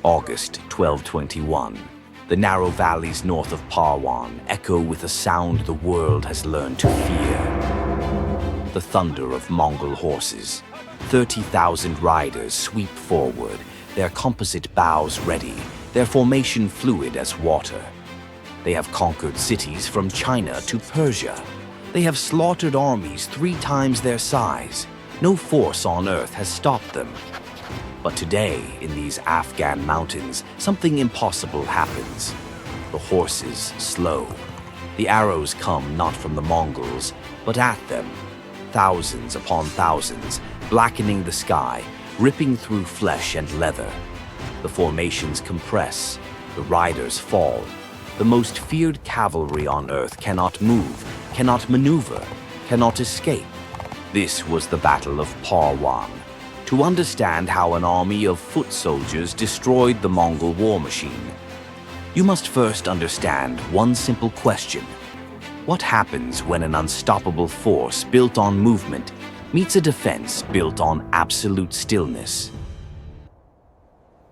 August 1221. The narrow valleys north of Parwan echo with a sound the world has learned to fear. The thunder of Mongol horses. 30,000 riders sweep forward, their composite bows ready, their formation fluid as water. They have conquered cities from China to Persia. They have slaughtered armies 3 times their size. No force on earth has stopped them. But today, in these Afghan mountains, something impossible happens. The horses slow. The arrows come not from the Mongols, but at them. Thousands upon thousands, blackening the sky, ripping through flesh and leather. The formations compress. The riders fall. The most feared cavalry on earth cannot move, cannot maneuver, cannot escape. This was the Battle of Parwan. To understand how an army of foot soldiers destroyed the Mongol war machine, you must first understand one simple question. What happens when an unstoppable force built on movement meets a defense built on absolute stillness?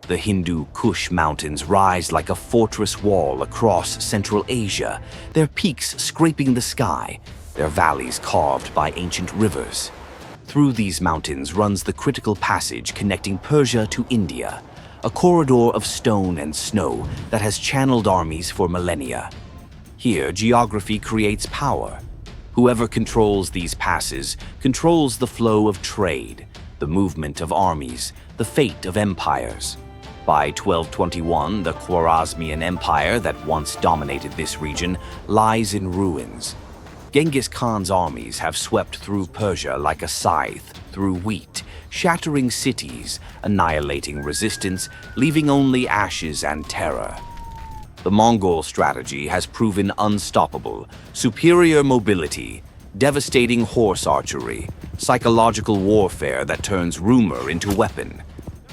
The Hindu Kush mountains rise like a fortress wall across Central Asia, their peaks scraping the sky, their valleys carved by ancient rivers. Through these mountains runs the critical passage connecting Persia to India, a corridor of stone and snow that has channeled armies for millennia. Here, geography creates power. Whoever controls these passes controls the flow of trade, the movement of armies, the fate of empires. By 1221, the Khwarazmian Empire that once dominated this region lies in ruins. Genghis Khan's armies have swept through Persia like a scythe through wheat, shattering cities, annihilating resistance, leaving only ashes and terror. The Mongol strategy has proven unstoppable: superior mobility, devastating horse archery, psychological warfare that turns rumor into weapon.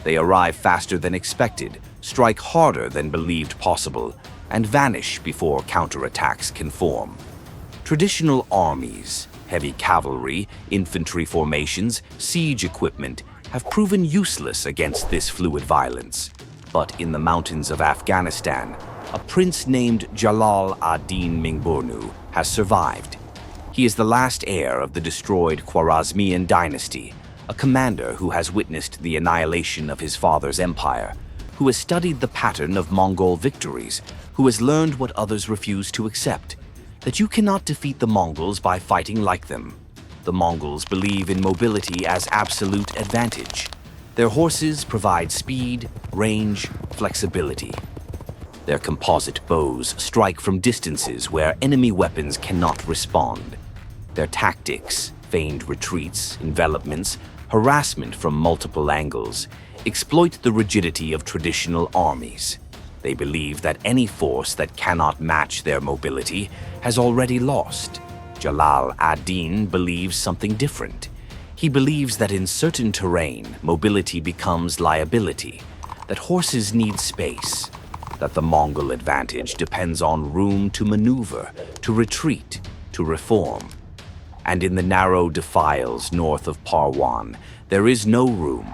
They arrive faster than expected, strike harder than believed possible, and vanish before counterattacks can form. Traditional armies, heavy cavalry, infantry formations, siege equipment have proven useless against this fluid violence. But in the mountains of Afghanistan, a prince named Jalal ad-Din Mingburnu has survived. He is the last heir of the destroyed Khwarazmian dynasty, a commander who has witnessed the annihilation of his father's empire, who has studied the pattern of Mongol victories, who has learned what others refuse to accept: that you cannot defeat the Mongols by fighting like them. The Mongols believe in mobility as absolute advantage. Their horses provide speed, range, flexibility. Their composite bows strike from distances where enemy weapons cannot respond. Their tactics, feigned retreats, envelopments, harassment from multiple angles, exploit the rigidity of traditional armies. They believe that any force that cannot match their mobility has already lost. Jalal ad-Din believes something different. He believes that in certain terrain, mobility becomes liability, that horses need space, that the Mongol advantage depends on room to maneuver, to retreat, to reform. And in the narrow defiles north of Parwan, there is no room.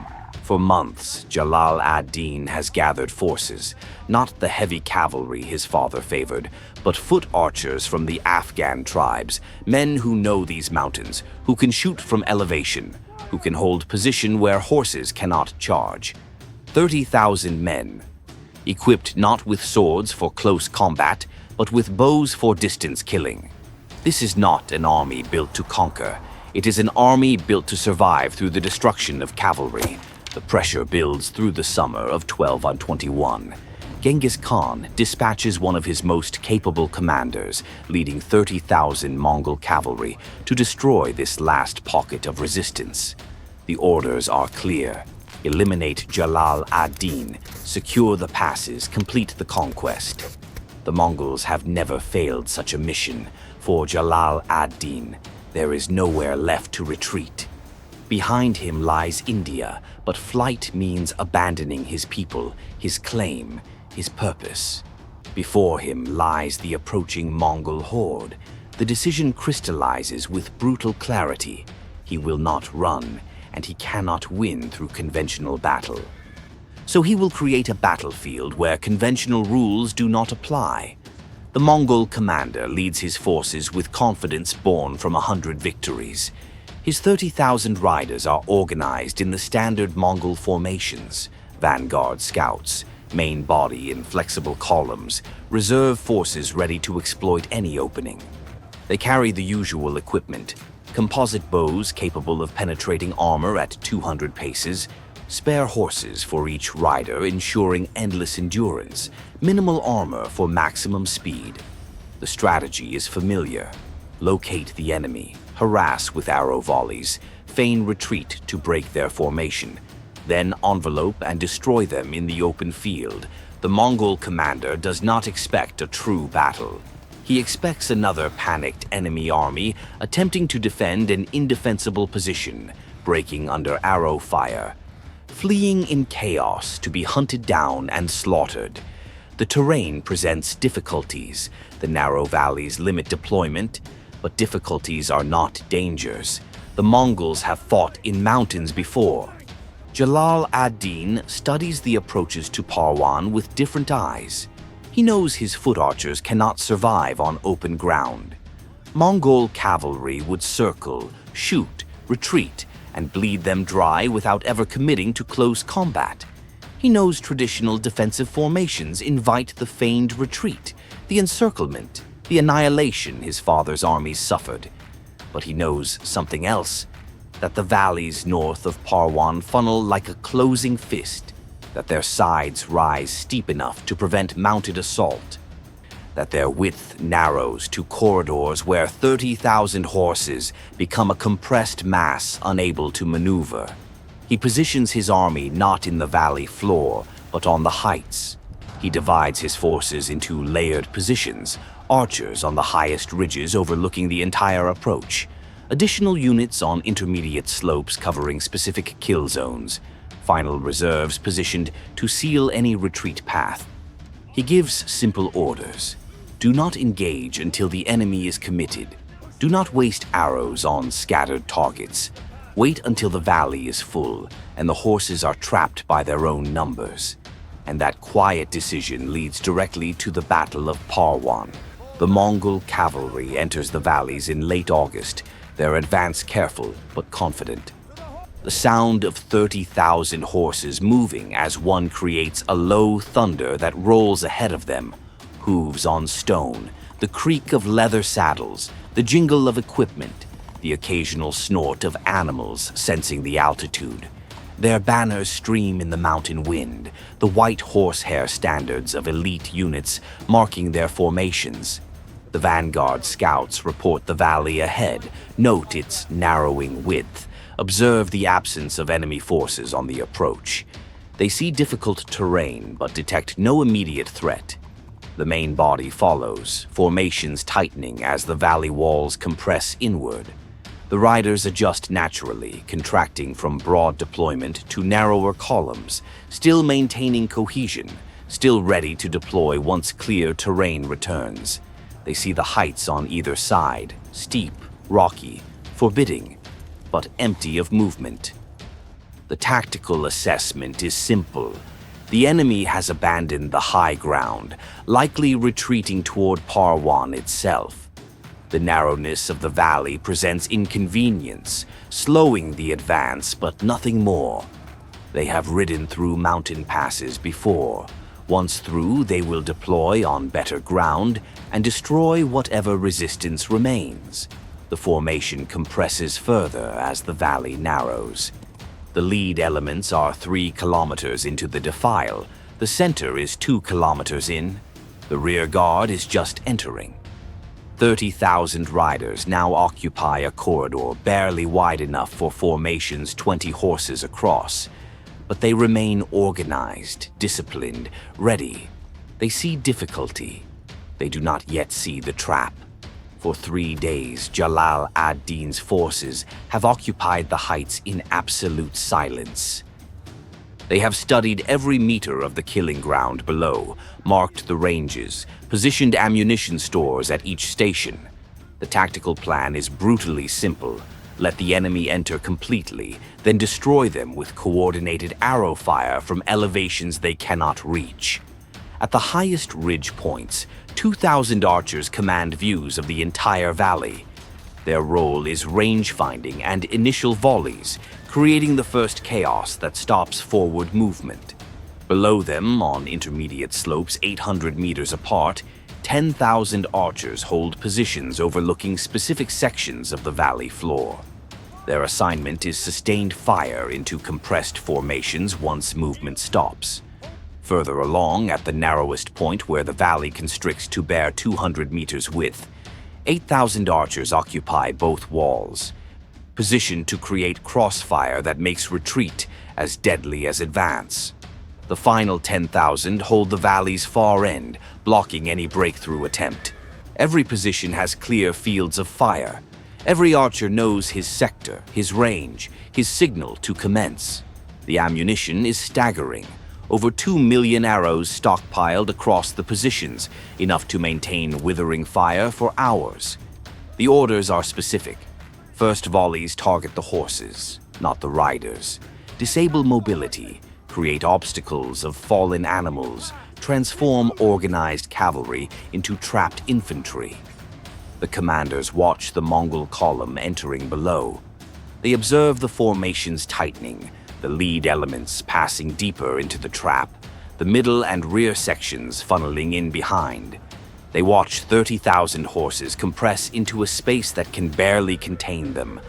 For months, Jalal ad-Din has gathered forces, not the heavy cavalry his father favored, but foot archers from the Afghan tribes, men who know these mountains, who can shoot from elevation, who can hold position where horses cannot charge. 30,000 men, equipped not with swords for close combat, but with bows for distance killing. This is not an army built to conquer. It is an army built to survive through the destruction of cavalry. The pressure builds through the summer of 1221. Genghis Khan dispatches one of his most capable commanders, leading 30,000 Mongol cavalry, to destroy this last pocket of resistance. The orders are clear: eliminate Jalal ad-Din, secure the passes, complete the conquest. The Mongols have never failed such a mission. For Jalal ad-Din, there is nowhere left to retreat. Behind him lies India, but flight means abandoning his people, his claim, his purpose. Before him lies the approaching Mongol horde. The decision crystallizes with brutal clarity. He will not run, and he cannot win through conventional battle. So he will create a battlefield where conventional rules do not apply. The Mongol commander leads his forces with confidence born from 100 victories. His 30,000 riders are organized in the standard Mongol formations: vanguard scouts, main body in flexible columns, reserve forces ready to exploit any opening. They carry the usual equipment: composite bows capable of penetrating armor at 200 paces, spare horses for each rider ensuring endless endurance, minimal armor for maximum speed. The strategy is familiar: locate the enemy, harass with arrow volleys, feign retreat to break their formation, then envelope and destroy them in the open field. The Mongol commander does not expect a true battle. He expects another panicked enemy army attempting to defend an indefensible position, breaking under arrow fire, fleeing in chaos to be hunted down and slaughtered. The terrain presents difficulties. The narrow valleys limit deployment, but difficulties are not dangers. The Mongols have fought in mountains before. Jalal ad-Din studies the approaches to Parwan with different eyes. He knows his foot archers cannot survive on open ground. Mongol cavalry would circle, shoot, retreat, and bleed them dry without ever committing to close combat. He knows traditional defensive formations invite the feigned retreat, the encirclement, the annihilation his father's armies suffered. But he knows something else: that the valleys north of Parwan funnel like a closing fist, that their sides rise steep enough to prevent mounted assault, that their width narrows to corridors where 30,000 horses become a compressed mass unable to maneuver. He positions his army not in the valley floor, but on the heights. He divides his forces into layered positions: archers on the highest ridges overlooking the entire approach, additional units on intermediate slopes covering specific kill zones, final reserves positioned to seal any retreat path. He gives simple orders: do not engage until the enemy is committed. Do not waste arrows on scattered targets. Wait until the valley is full and the horses are trapped by their own numbers. And that quiet decision leads directly to the Battle of Parwan. The Mongol cavalry enters the valleys in late August, their advance careful but confident. The sound of 30,000 horses moving as one creates a low thunder that rolls ahead of them. Hooves on stone, the creak of leather saddles, the jingle of equipment, the occasional snort of animals sensing the altitude. Their banners stream in the mountain wind, the white horsehair standards of elite units marking their formations. The vanguard scouts report the valley ahead, note its narrowing width, observe the absence of enemy forces on the approach. They see difficult terrain but detect no immediate threat. The main body follows, formations tightening as the valley walls compress inward. The riders adjust naturally, contracting from broad deployment to narrower columns, still maintaining cohesion, still ready to deploy once clear terrain returns. They see the heights on either side, steep, rocky, forbidding, but empty of movement. The tactical assessment is simple. The enemy has abandoned the high ground, likely retreating toward Parwan itself. The narrowness of the valley presents inconvenience, slowing the advance, but nothing more. They have ridden through mountain passes before. Once through, they will deploy on better ground and destroy whatever resistance remains. The formation compresses further as the valley narrows. The lead elements are 3 kilometers into the defile. The center is 2 kilometers in. The rear guard is just entering. 30,000 riders now occupy a corridor barely wide enough for formations 20 horses across. But they remain organized, disciplined, ready. They see difficulty. They do not yet see the trap. For 3 days, Jalal ad-Din's forces have occupied the heights in absolute silence. They have studied every meter of the killing ground below, marked the ranges, positioned ammunition stores at each station. The tactical plan is brutally simple: Let the enemy enter completely, then destroy them with coordinated arrow fire from elevations they cannot reach. At the highest ridge points, 2,000 archers command views of the entire valley. Their role is range finding and initial volleys, creating the first chaos that stops forward movement. Below them, on intermediate slopes 800 meters apart, 10,000 archers hold positions overlooking specific sections of the valley floor. Their assignment is sustained fire into compressed formations once movement stops. Further along, at the narrowest point where the valley constricts to bare 200 meters width, 8,000 archers occupy both walls, positioned to create crossfire that makes retreat as deadly as advance. The final 10,000 hold the valley's far end, blocking any breakthrough attempt. Every position has clear fields of fire. Every archer knows his sector, his range, his signal to commence. The ammunition is staggering. Over 2 million arrows stockpiled across the positions, enough to maintain withering fire for hours. The orders are specific. First volleys target the horses, not the riders. Disable mobility. Create obstacles of fallen animals, transform organized cavalry into trapped infantry. The commanders watch the Mongol column entering below. They observe the formations tightening, the lead elements passing deeper into the trap, the middle and rear sections funneling in behind. They watch 30,000 horses compress into a space that can barely contain them,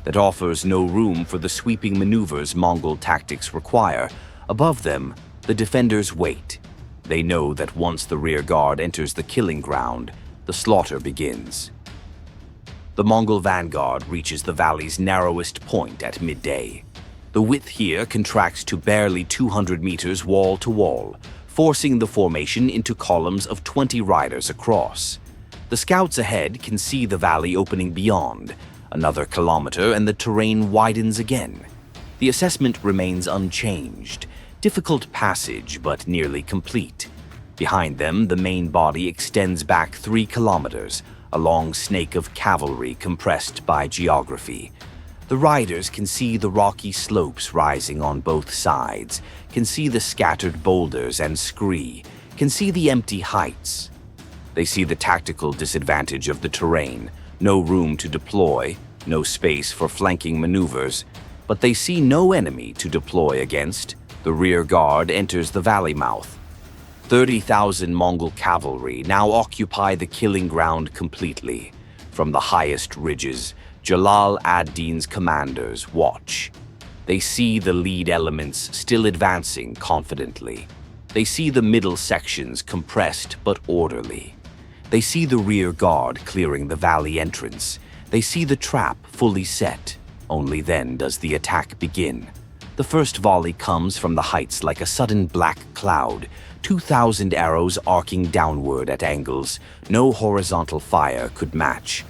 that offers no room for the sweeping maneuvers Mongol tactics require. Above them, the defenders wait. They know that once the rear guard enters the killing ground, the slaughter begins. The Mongol vanguard reaches the valley's narrowest point at midday. The width here contracts to barely 200 meters wall to wall, forcing the formation into columns of 20 riders across. The scouts ahead can see the valley opening beyond. Another kilometer and the terrain widens again. The assessment remains unchanged. Difficult passage, but nearly complete. Behind them, the main body extends back 3 kilometers, a long snake of cavalry compressed by geography. The riders can see the rocky slopes rising on both sides, can see the scattered boulders and scree, can see the empty heights. They see the tactical disadvantage of the terrain, no room to deploy, no space for flanking maneuvers, but they see no enemy to deploy against. The rear guard enters the valley mouth. 30,000 Mongol cavalry now occupy the killing ground completely. From the highest ridges, Jalal ad-Din's commanders watch. They see the lead elements still advancing confidently. They see the middle sections compressed but orderly. They see the rear guard clearing the valley entrance. They see the trap fully set. Only then does the attack begin. The first volley comes from the heights like a sudden black cloud, 2,000 arrows arcing downward at angles no horizontal fire could match.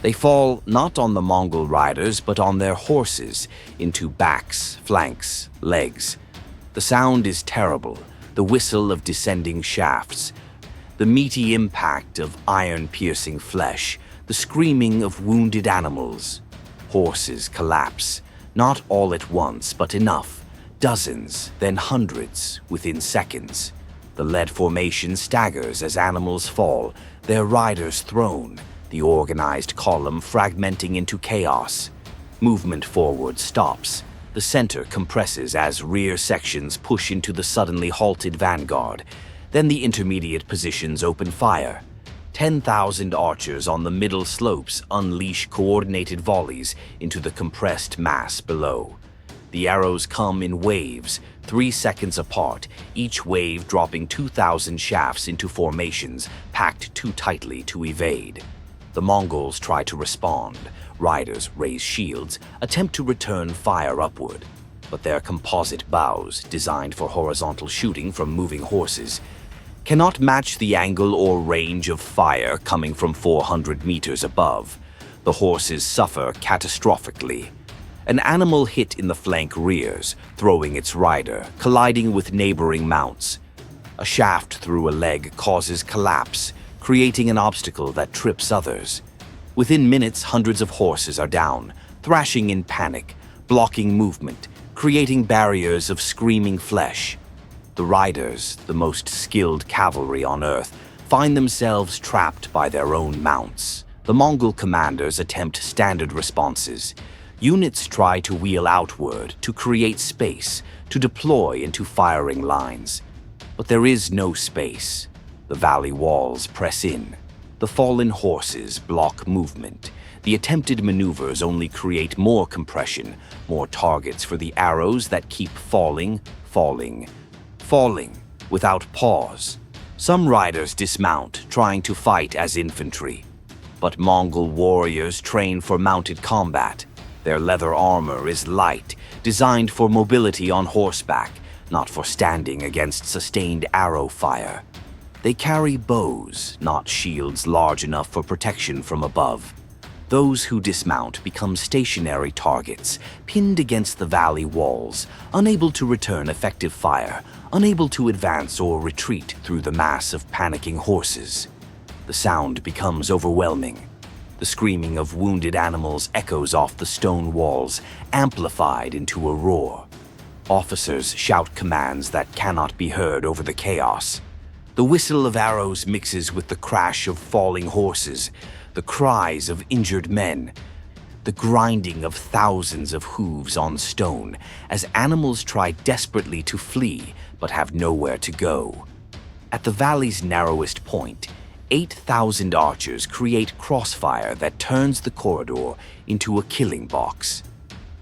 They fall not on the Mongol riders but on their horses, into backs, flanks, legs. The sound is terrible, the whistle of descending shafts, the meaty impact of iron-piercing flesh, the screaming of wounded animals. Horses collapse. Not all at once, but enough. Dozens, then hundreds, within seconds. The lead formation staggers as animals fall, their riders thrown, the organized column fragmenting into chaos. Movement forward stops. The center compresses as rear sections push into the suddenly halted vanguard. Then the intermediate positions open fire. 10,000 archers on the middle slopes unleash coordinated volleys into the compressed mass below. The arrows come in waves, 3 seconds apart, each wave dropping 2,000 shafts into formations packed too tightly to evade. The Mongols try to respond. Riders raise shields, attempt to return fire upward. But their composite bows, designed for horizontal shooting from moving horses, cannot match the angle or range of fire coming from 400 meters above. The horses suffer catastrophically. An animal hit in the flank rears, throwing its rider, colliding with neighboring mounts. A shaft through a leg causes collapse, creating an obstacle that trips others. Within minutes, hundreds of horses are down. thrashing in panic, blocking movement, creating barriers of screaming flesh. The riders, the most skilled cavalry on Earth, find themselves trapped by their own mounts. The Mongol commanders attempt standard responses. Units try to wheel outward, to create space, to deploy into firing lines. But there is no space. The valley walls press in. The fallen horses block movement. The attempted maneuvers only create more compression, more targets for the arrows that keep falling, without pause. Some riders dismount, trying to fight as infantry. But Mongol warriors train for mounted combat. Their leather armor is light, designed for mobility on horseback, not for standing against sustained arrow fire. They carry bows, not shields large enough for protection from above. Those who dismount become stationary targets, pinned against the valley walls, unable to return effective fire, unable to advance or retreat through the mass of panicking horses. The sound becomes overwhelming. The screaming of wounded animals echoes off the stone walls, amplified into a roar. Officers shout commands that cannot be heard over the chaos. The whistle of arrows mixes with the crash of falling horses, the cries of injured men, the grinding of thousands of hooves on stone as animals try desperately to flee but have nowhere to go. At the valley's narrowest point, 8,000 archers create crossfire that turns the corridor into a killing box.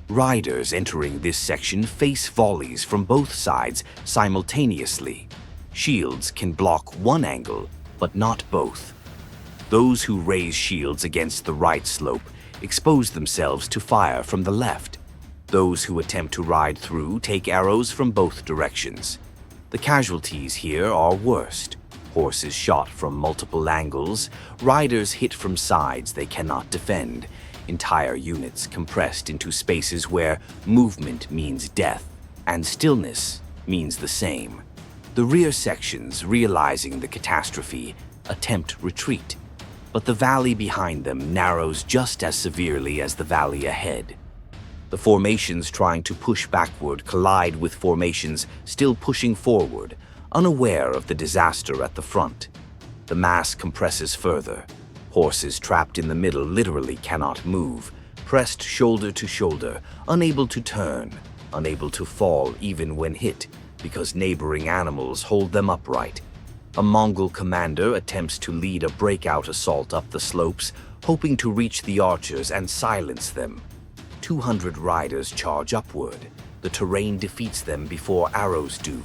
Riders entering this section face volleys from both sides simultaneously. Shields can block one angle, but not both. Those who raise shields against the right slope expose themselves to fire from the left. Those who attempt to ride through take arrows from both directions. The casualties here are worst. Horses shot from multiple angles, riders hit from sides they cannot defend, entire units compressed into spaces where movement means death, and stillness means the same. The rear sections, realizing the catastrophe, attempt retreat, but the valley behind them narrows just as severely as the valley ahead. The formations trying to push backward collide with formations still pushing forward, unaware of the disaster at the front. The mass compresses further. Horses trapped in the middle literally cannot move, pressed shoulder to shoulder, unable to turn, unable to fall even when hit, because neighboring animals hold them upright. A Mongol commander attempts to lead a breakout assault up the slopes, hoping to reach the archers and silence them. 200 riders charge upward. The terrain defeats them before arrows do.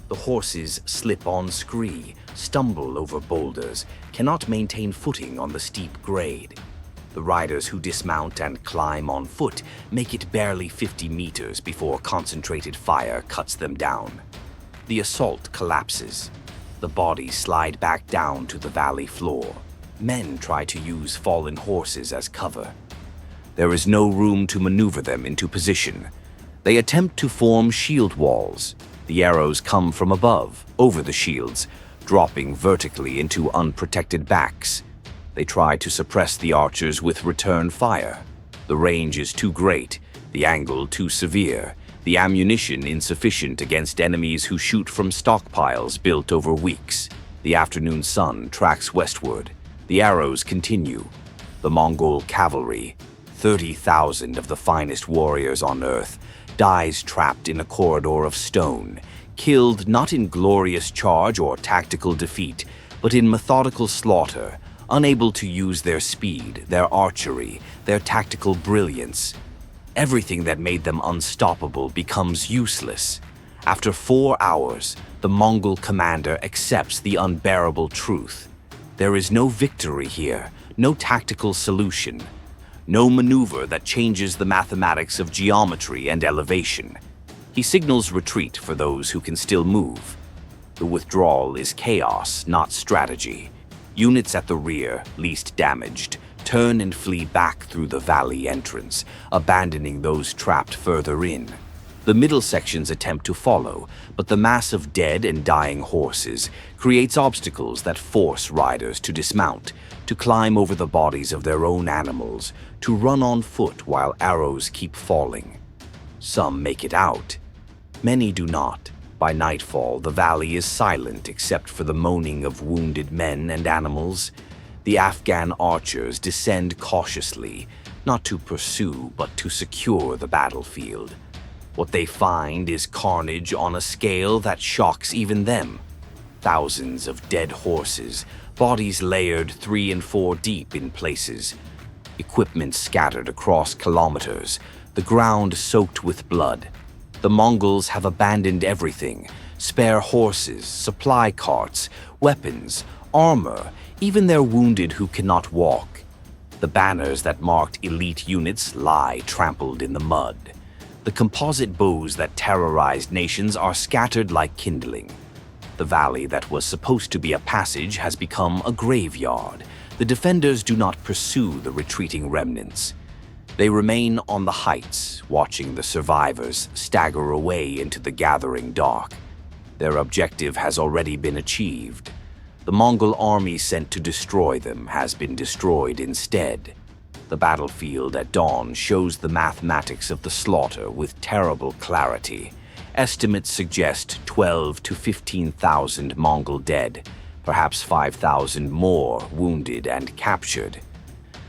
The horses slip on scree, stumble over boulders, cannot maintain footing on the steep grade. The riders who dismount and climb on foot make it barely 50 meters before concentrated fire cuts them down. The assault collapses. The bodies slide back down to the valley floor. Men try to use fallen horses as cover. There is no room to maneuver them into position. They attempt to form shield walls. The arrows come from above, over the shields, dropping vertically into unprotected backs. They try to suppress the archers with return fire. The range is too great, the angle too severe, the ammunition insufficient against enemies who shoot from stockpiles built over weeks. The afternoon sun tracks westward. The arrows continue. The Mongol cavalry, 30,000 of the finest warriors on Earth, dies trapped in a corridor of stone, killed not in glorious charge or tactical defeat, but in methodical slaughter, unable to use their speed, their archery, their tactical brilliance. Everything that made them unstoppable becomes useless. After 4 hours, the Mongol commander accepts the unbearable truth. There is no victory here, no tactical solution, no maneuver that changes the mathematics of geometry and elevation. He signals retreat for those who can still move. The withdrawal is chaos, not strategy. Units at the rear, least damaged, turn and flee back through the valley entrance, abandoning those trapped further in. The middle sections attempt to follow, but the mass of dead and dying horses creates obstacles that force riders to dismount, to climb over the bodies of their own animals, to run on foot while arrows keep falling. Some make it out. Many do not. By nightfall, the valley is silent except for the moaning of wounded men and animals. The Afghan archers descend cautiously, not to pursue but to secure the battlefield. What they find is carnage on a scale that shocks even them. Thousands of dead horses, bodies layered 3 and 4 deep in places, equipment scattered across kilometers, the ground soaked with blood. The Mongols have abandoned everything: spare horses, supply carts, weapons, armor, even their wounded who cannot walk. The banners that marked elite units lie trampled in the mud. The composite bows that terrorized nations are scattered like kindling. The valley that was supposed to be a passage has become a graveyard. The defenders do not pursue the retreating remnants. They remain on the heights, watching the survivors stagger away into the gathering dark. Their objective has already been achieved. The Mongol army sent to destroy them has been destroyed instead. The battlefield at dawn shows the mathematics of the slaughter with terrible clarity. Estimates suggest 12 to 15,000 Mongol dead, perhaps 5,000 more wounded and captured.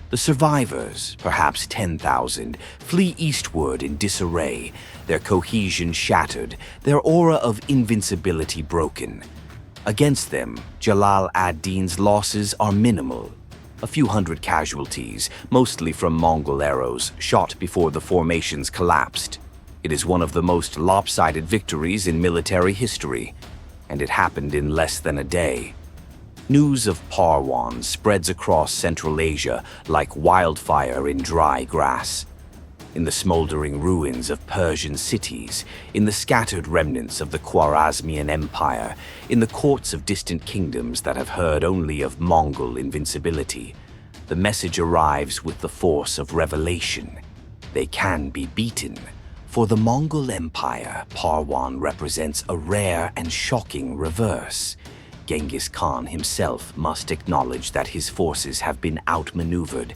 The survivors, perhaps 10,000, flee eastward in disarray, their cohesion shattered, their aura of invincibility broken. Against them, Jalal ad-Din's losses are minimal. A few hundred casualties, mostly from Mongol arrows, shot before the formations collapsed. It is one of the most lopsided victories in military history, and it happened in less than a day. News of Parwan spreads across Central Asia like wildfire in dry grass. In the smoldering ruins of Persian cities, in the scattered remnants of the Khwarazmian Empire, in the courts of distant kingdoms that have heard only of Mongol invincibility, the message arrives with the force of revelation. They can be beaten. For the Mongol Empire, Parwan represents a rare and shocking reverse. Genghis Khan himself must acknowledge that his forces have been outmaneuvered,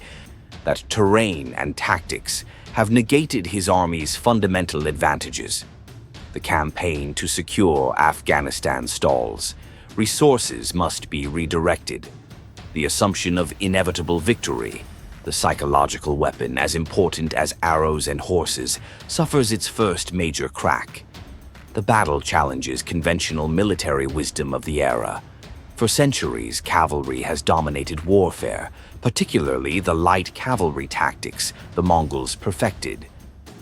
that terrain and tactics have negated his army's fundamental advantages. The campaign to secure Afghanistan stalls. Resources must be redirected. The assumption of inevitable victory, the psychological weapon as important as arrows and horses, suffers its first major crack. The battle challenges conventional military wisdom of the era. For centuries, cavalry has dominated warfare, particularly the light cavalry tactics the Mongols perfected.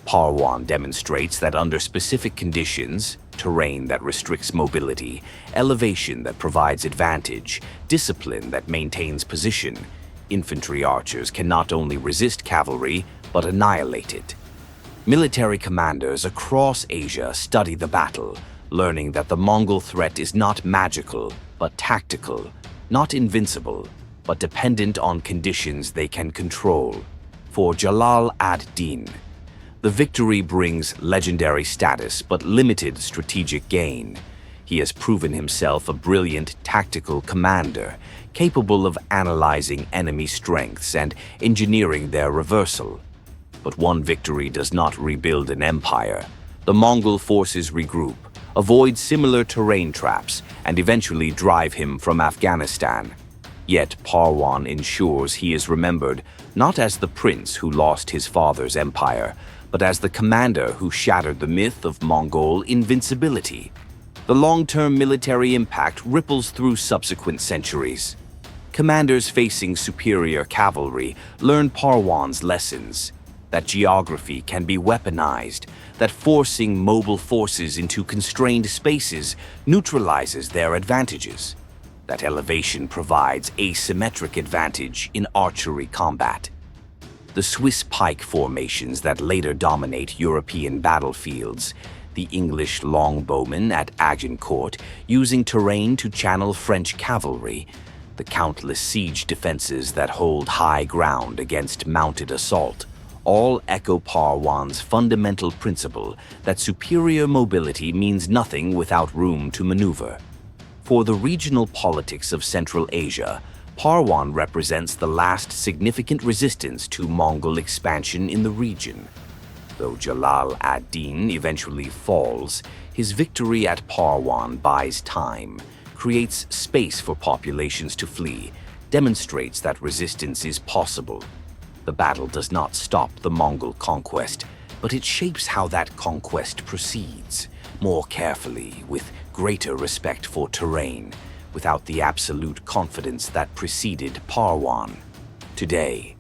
Parwan demonstrates that under specific conditions, terrain that restricts mobility, elevation that provides advantage, discipline that maintains position, infantry archers can not only resist cavalry, but annihilate it. Military commanders across Asia study the battle, learning that the Mongol threat is not magical, but tactical, not invincible, but dependent on conditions they can control. For Jalal ad-Din, the victory brings legendary status but limited strategic gain. He has proven himself a brilliant tactical commander, capable of analyzing enemy strengths and engineering their reversal. But one victory does not rebuild an empire. The Mongol forces regroup, avoid similar terrain traps, and eventually drive him from Afghanistan. Yet Parwan ensures he is remembered not as the prince who lost his father's empire, but as the commander who shattered the myth of Mongol invincibility. The long-term military impact ripples through subsequent centuries. Commanders facing superior cavalry learn Parwan's lessons, that geography can be weaponized, that forcing mobile forces into constrained spaces neutralizes their advantages, that elevation provides asymmetric advantage in archery combat. The Swiss pike formations that later dominate European battlefields, the English longbowmen at Agincourt using terrain to channel French cavalry, the countless siege defenses that hold high ground against mounted assault, all echo Parwan's fundamental principle that superior mobility means nothing without room to maneuver. For the regional politics of Central Asia, Parwan represents the last significant resistance to Mongol expansion in the region. Though Jalal ad-Din eventually falls, his victory at Parwan buys time, creates space for populations to flee, demonstrates that resistance is possible. The battle does not stop the Mongol conquest, but it shapes how that conquest proceeds, more carefully, with greater respect for terrain, without the absolute confidence that preceded Parwan. Today,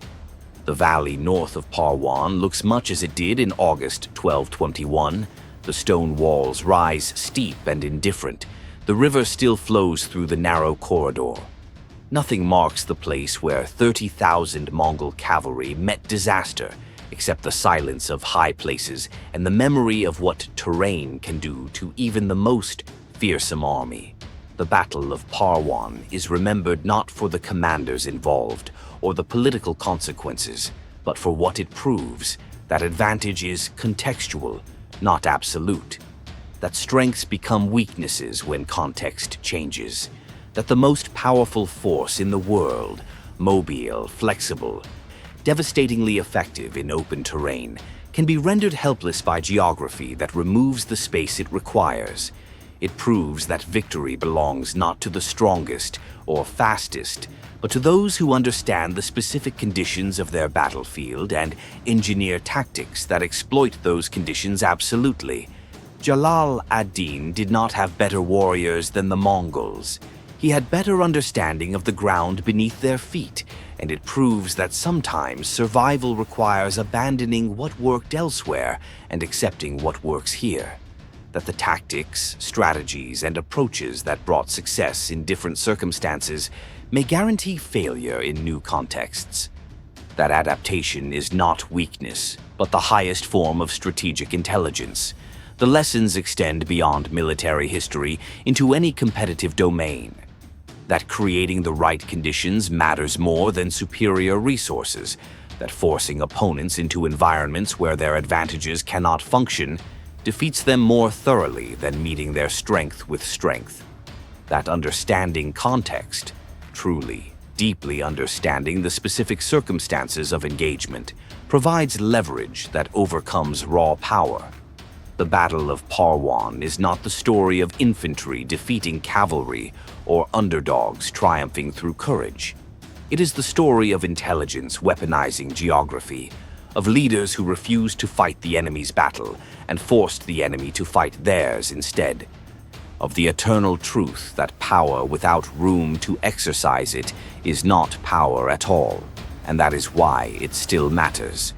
the valley north of Parwan looks much as it did in August 1221. The stone walls rise steep and indifferent. The river still flows through the narrow corridor. Nothing marks the place where 30,000 Mongol cavalry met disaster, except the silence of high places and the memory of what terrain can do to even the most fearsome army. The Battle of Parwan is remembered not for the commanders involved or the political consequences, but for what it proves: that advantage is contextual, not absolute. That strengths become weaknesses when context changes. That the most powerful force in the world, mobile, flexible, devastatingly effective in open terrain, can be rendered helpless by geography that removes the space it requires. It proves that victory belongs not to the strongest or fastest, but to those who understand the specific conditions of their battlefield and engineer tactics that exploit those conditions absolutely. Jalal ad-Din did not have better warriors than the Mongols. He had better understanding of the ground beneath their feet, and it proves that sometimes survival requires abandoning what worked elsewhere and accepting what works here. That the tactics, strategies, and approaches that brought success in different circumstances may guarantee failure in new contexts. That adaptation is not weakness, but the highest form of strategic intelligence. The lessons extend beyond military history into any competitive domain. That creating the right conditions matters more than superior resources. That forcing opponents into environments where their advantages cannot function defeats them more thoroughly than meeting their strength with strength. That understanding context, truly, deeply understanding the specific circumstances of engagement, provides leverage that overcomes raw power. The Battle of Parwan is not the story of infantry defeating cavalry or underdogs triumphing through courage. It is the story of intelligence weaponizing geography, of leaders who refused to fight the enemy's battle and forced the enemy to fight theirs instead. Of the eternal truth that power without room to exercise it is not power at all, and that is why it still matters.